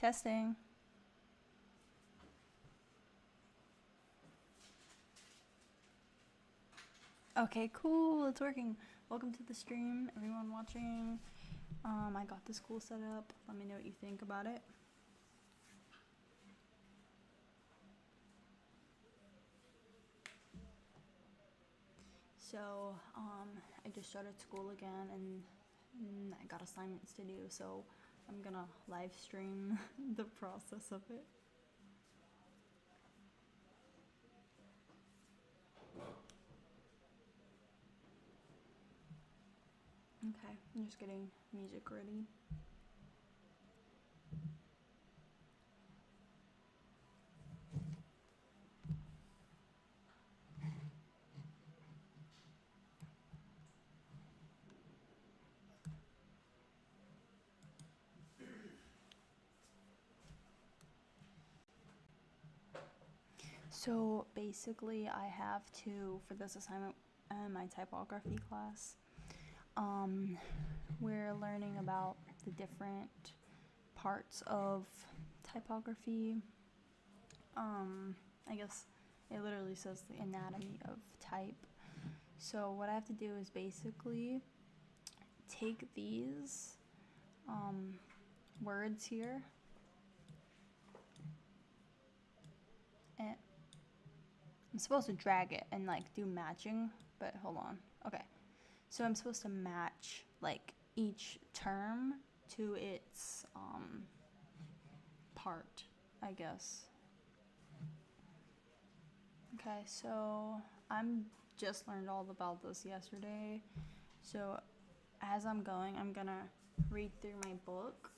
Testing. Okay, cool. It's working. Welcome to the stream, everyone watching. I got this cool setup. Let me know what you think about it. So, I just started school again and I got assignments to do, so I'm gonna live stream the process of it. Okay, I'm just getting music ready. So basically I have to, for this assignment in my typography class, we're learning about the different parts of typography. I guess it literally says the anatomy of type. So what I have to do is basically take these words here and I'm supposed to drag it and like do matching, but hold on. Okay. So I'm supposed to match like each term to its part, I guess. Okay, so I'm just learned all about this yesterday. So as I'm going, I'm gonna read through my book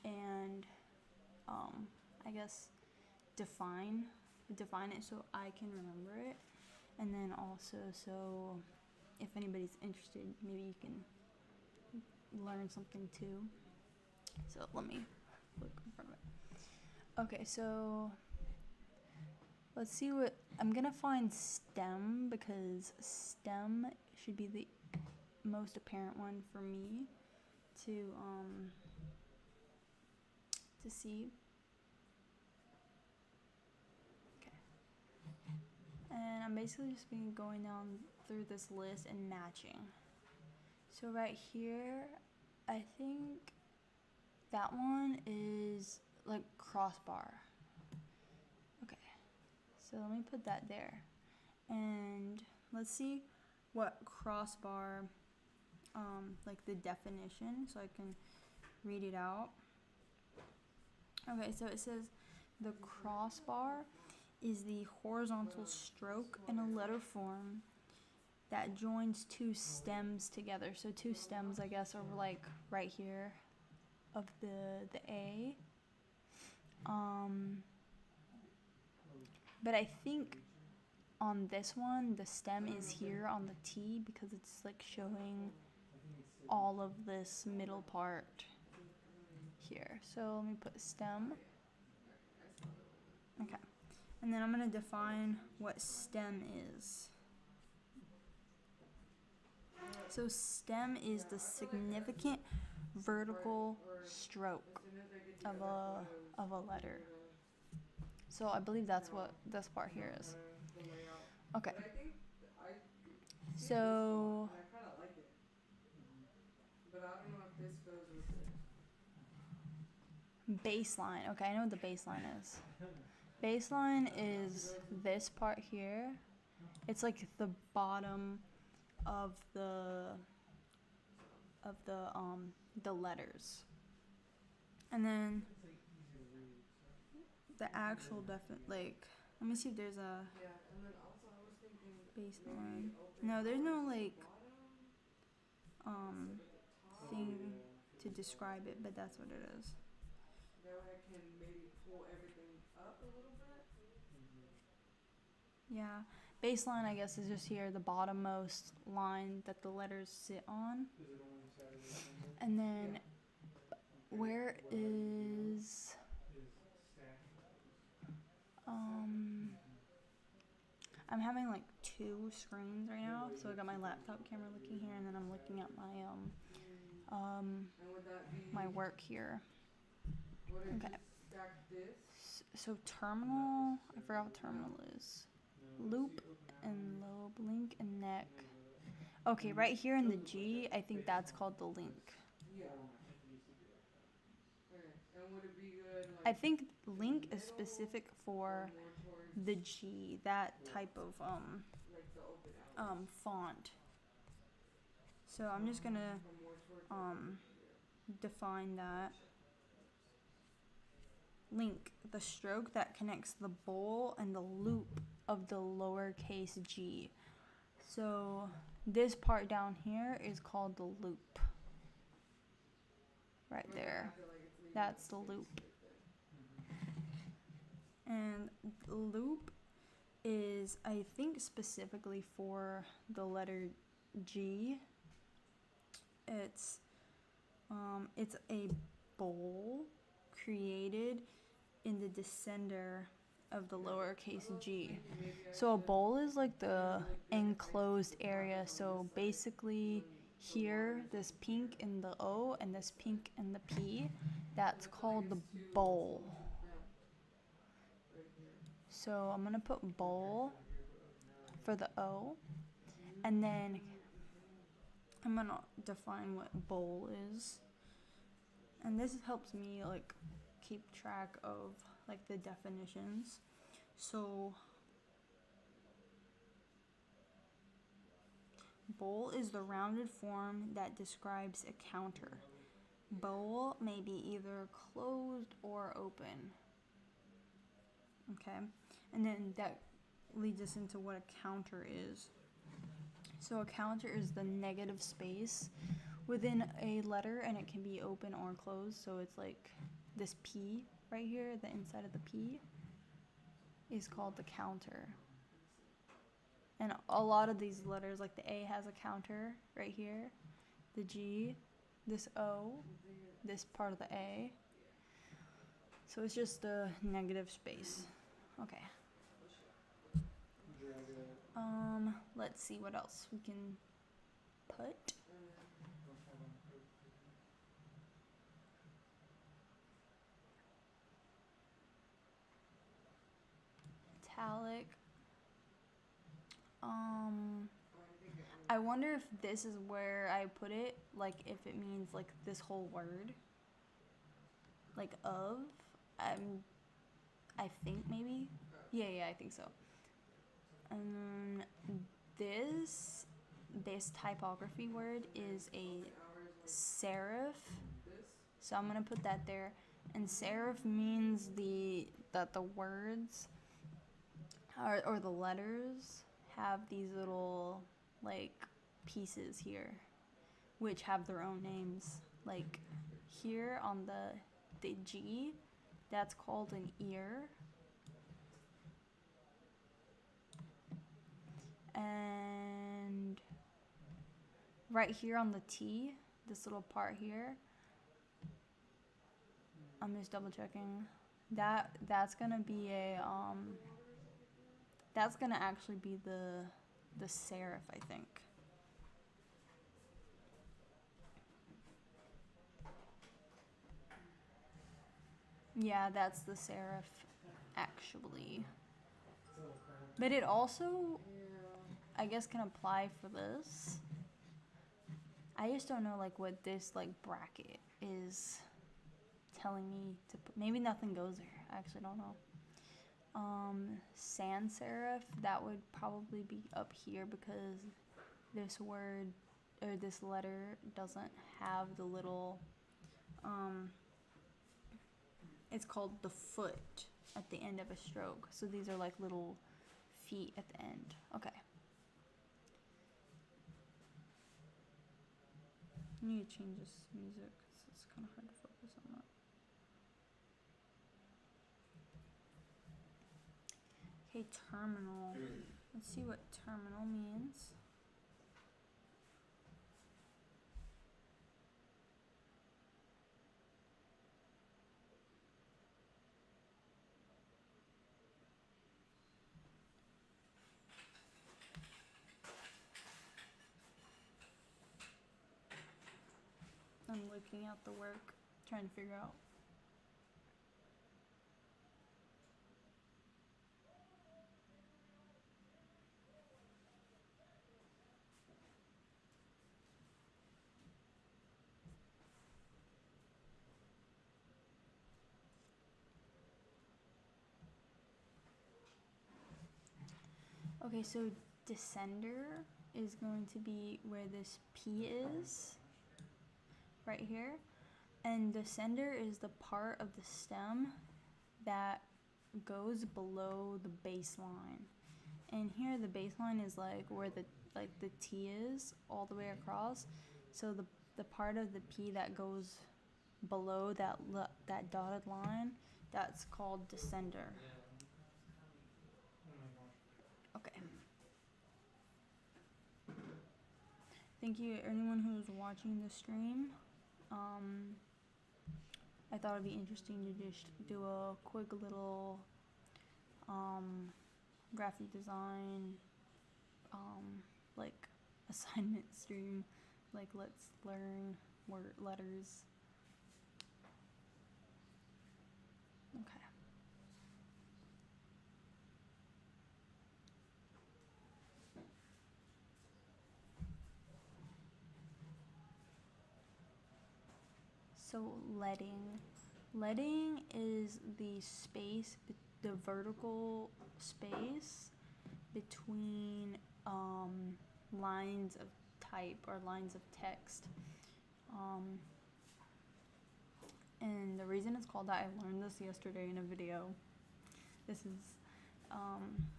and I guess define it so I can remember it, and then also so if anybody's interested, maybe you can learn something too. So let me look in front of it. Okay, so let's see what I'm gonna find stem, because stem should be the most apparent one for me to see. Okay. And I'm basically just been going down through this list and matching. So right here, I think that one is like crossbar. Okay, so let me put that there. And let's see what crossbar, like the definition, so I can read it out. Okay, so it says the crossbar is the horizontal stroke in a letter form that joins two stems together. So two stems, I guess, are like right here of the A. But I think on this one, the stem is here on the T because it's like showing all of this middle part here. So let me put stem. Okay. And then I'm going to define what stem is. So stem is the significant vertical stroke of a letter. So I believe that's what this part here is. Okay. So baseline. Okay, I know what the baseline is. Baseline is this part here. It's like the bottom of the letters. And then the actual like, let me see if there's a baseline. No, there's no like thing to describe it, but that's what it is. That way I can maybe pull everything up a little bit. Yeah, baseline I guess is just here, the bottommost line that the letters sit on. And then where is I'm having like two screens right now. So I got my laptop camera looking here, and then I'm looking at my my work here. Okay. So terminal, I forgot what terminal is. Loop and lobe, link and neck. Okay, right here in the G, I think that's called the link. I think link is specific for the G, that type of font. So I'm just gonna define that. Link, the stroke that connects the bowl and the loop of the lowercase g. So this part down here is called the loop. Right there. That's the loop. And the loop is, I think, specifically for the letter G. It's a bowl created in the descender of the lowercase g. So a bowl is like the enclosed area. So basically here, this pink in the O and this pink in the P, that's called the bowl. So I'm gonna put bowl for the O, and then I'm gonna define what bowl is. And this helps me like keep track of like the definitions. So bowl is the rounded form that describes a counter. Bowl may be either closed or open. Okay, and then that leads us into what a counter is. So a counter is the negative space within a letter, and it can be open or closed. So it's like this P right here, the inside of the P is called the counter. And a lot of these letters, like the A has a counter right here, the G, this O, this part of the A. So it's just a negative space. Okay. Let's see what else we can put. Italic. I wonder if this is where I put it, like if it means like this whole word, like of. I think maybe. Yeah, I think so. And this typography word is a serif. So I'm gonna put that there. And serif means that the words or the letters have these little like pieces here, which have their own names. Like here on the G, that's called an ear. And right here on the T, this little part here, I'm just double checking. That's gonna be a that's gonna actually be the serif, I think. Yeah, that's the serif, actually. But it also, I guess, can apply for this. I just don't know like what this like bracket is telling me to put. Maybe nothing goes there. I actually don't know. Sans serif, that would probably be up here because this word or this letter doesn't have the little it's called the foot at the end of a stroke. So these are like little feet at the end. Okay. I need to change this music because it's kind of hard to focus on that. Okay, terminal. Let's see what terminal means. I'm looking at the work, trying to figure out Okay, so descender is going to be where this P is, right here. And descender is the part of the stem that goes below the baseline. And here the baseline is like where the T is all the way across. So the part of the P that goes below that dotted line, that's called descender. Okay. Thank you anyone who's watching the stream. I thought it'd be interesting to just do a quick little graphic design like assignment stream, like let's learn word letters. Okay. So leading is the space, the vertical space between lines of type or lines of text. And the reason it's called that, I learned this yesterday in a video. This is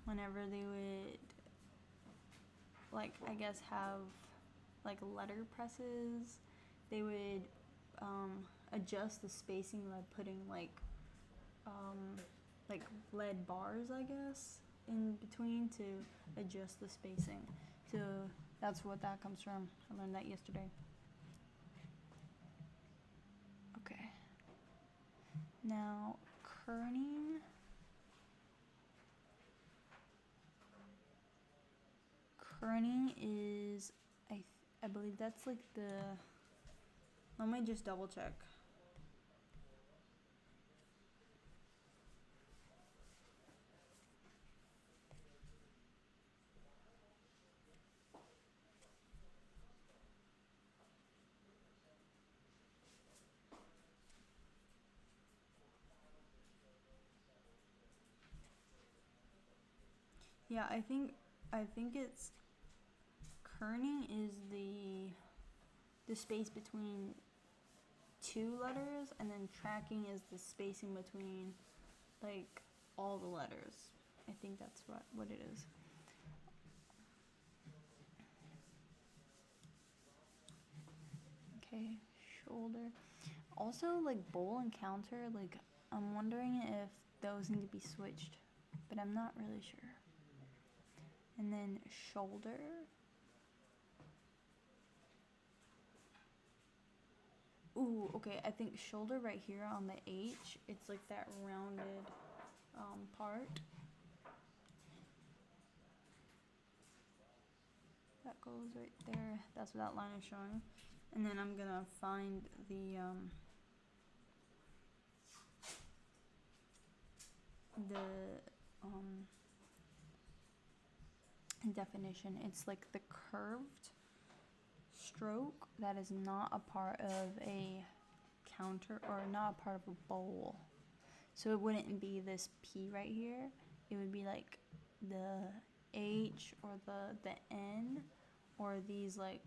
whenever they would, like, I guess have like letter presses, they would adjust the spacing by putting like lead bars, I guess, in between to adjust the spacing. So that's what that comes from. I learned that yesterday. Okay. Now kerning. Kerning is, I believe that's like the, let me just double check. Yeah, I think it's, kerning is the space between two letters, and then tracking is the spacing between like all the letters. I think that's what it is. Okay, shoulder. Also, like bowl and counter, like I'm wondering if those need to be switched, but I'm not really sure. And then shoulder. Ooh, okay, I think shoulder right here on the H, it's like that rounded part. That goes right there. That's what that line is showing. And then I'm gonna find the definition. It's like the curved stroke that is not a part of a counter or not a part of a bowl. So it wouldn't be this P right here. It would be like the H or the N, or these like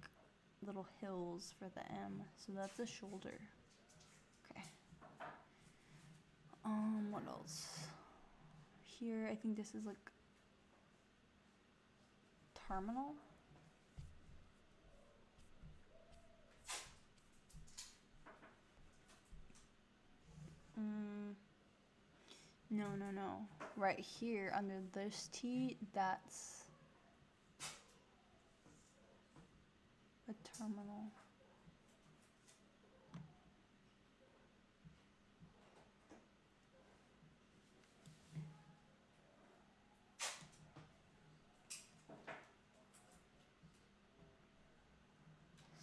little hills for the M. So that's the shoulder. Okay. What else? Here, I think this is like terminal. No. Right here under this T, that's a terminal.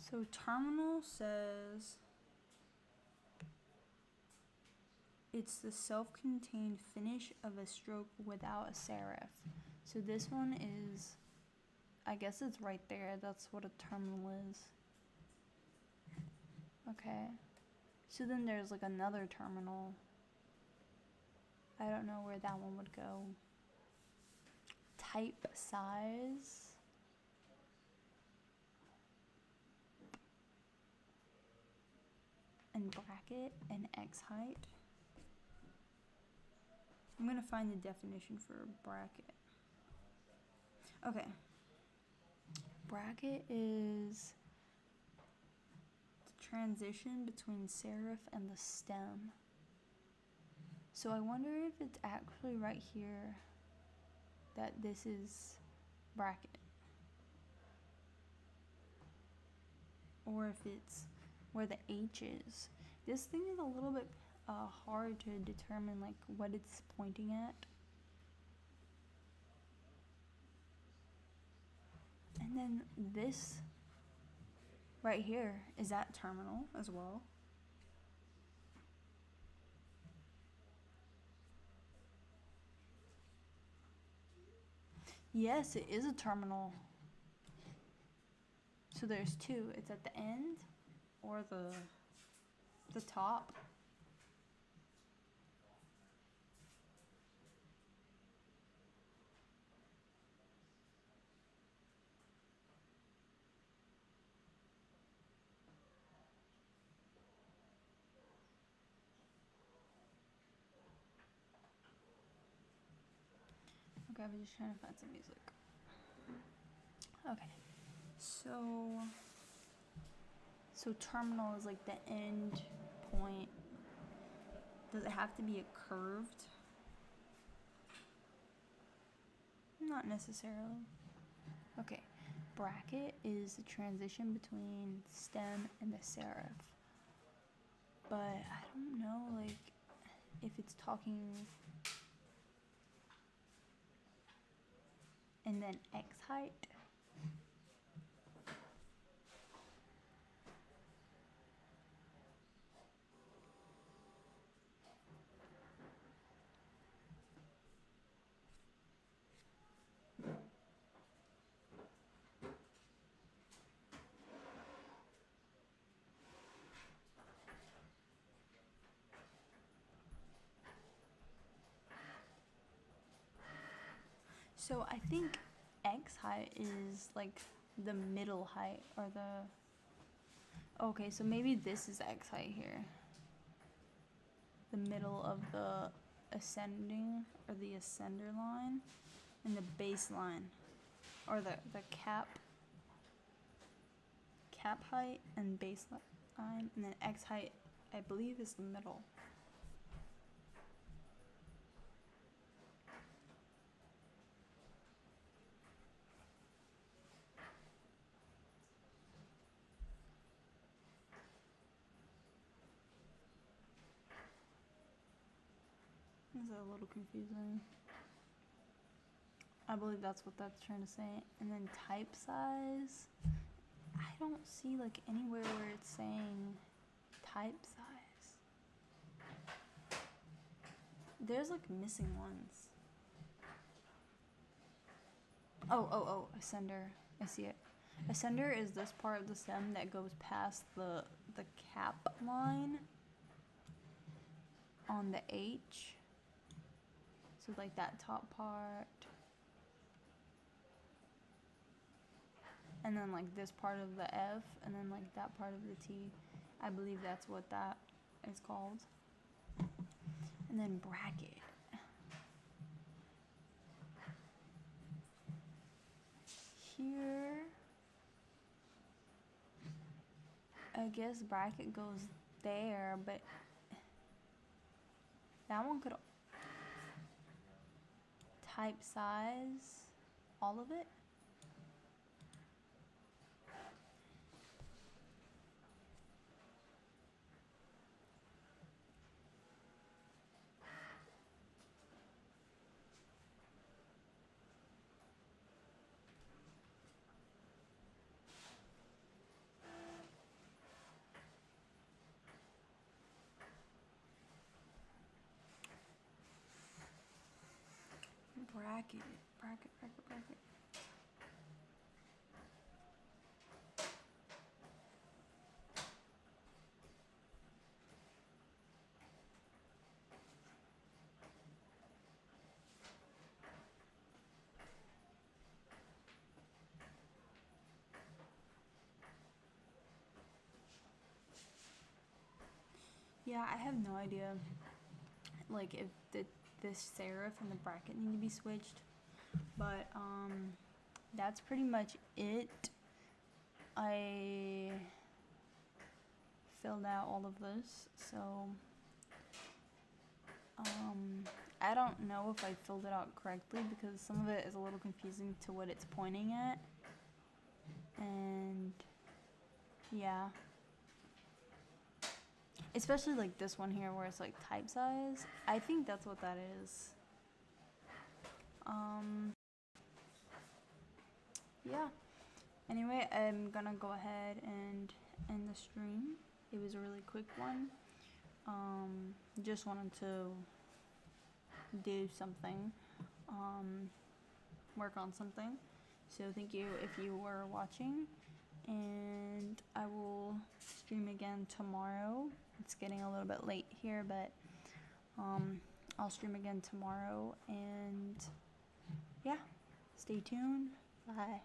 So terminal says it's the self-contained finish of a stroke without a serif. So this one is, I guess it's right there. That's what a terminal is. Okay. So then there's like another terminal. I don't know where that one would go. type size. And bracket and X height. I'm gonna find the definition for bracket. Okay. Bracket is the transition between serif and the stem. So I wonder if it's actually right here that this is bracket. Or if it's where the H is. This thing is a little bit hard to determine like what it's pointing at. And then this right here, is that terminal as well? Yes, it is a terminal. So there's two. It's at the end or the top. Okay, I'm just trying to find some music. Okay, so terminal is like the end point. Does it have to be a curved? Not necessarily. Okay, bracket is the transition between stem and the serif. But I don't know, like, if it's talking and then X height. So I think X height is like the middle height or the, okay, so maybe this is X height here. The middle of the ascending or the ascender line and the base line or the cap height and base line, and then X height I believe is the middle. This is a little confusing. I believe that's what that's trying to say. And then type size, I don't see like anywhere where it's saying type size. There's like missing ones. Oh, ascender. I see it. Ascender is this part of the stem that goes past the cap line on the H. So like that top part. And then like this part of the F, and then like that part of the T. I believe that's what that is called. And then bracket. Here, I guess bracket goes there, but that one could type size, all of it. Bracket. Yeah, I have no idea, like, if this serif and the bracket need to be switched, but that's pretty much it. I filled out all of this, so I don't know if I filled it out correctly because some of it is a little confusing to what it's pointing at, and yeah, especially like this one here where it's like type size. I think that's what that is. Yeah. Anyway, I'm gonna go ahead and end the stream. It was a really quick one. Just wanted to do something, work on something. So thank you if you were watching, and I will stream again tomorrow. It's getting a little bit late here, but I'll stream again tomorrow, and yeah, stay tuned. Bye.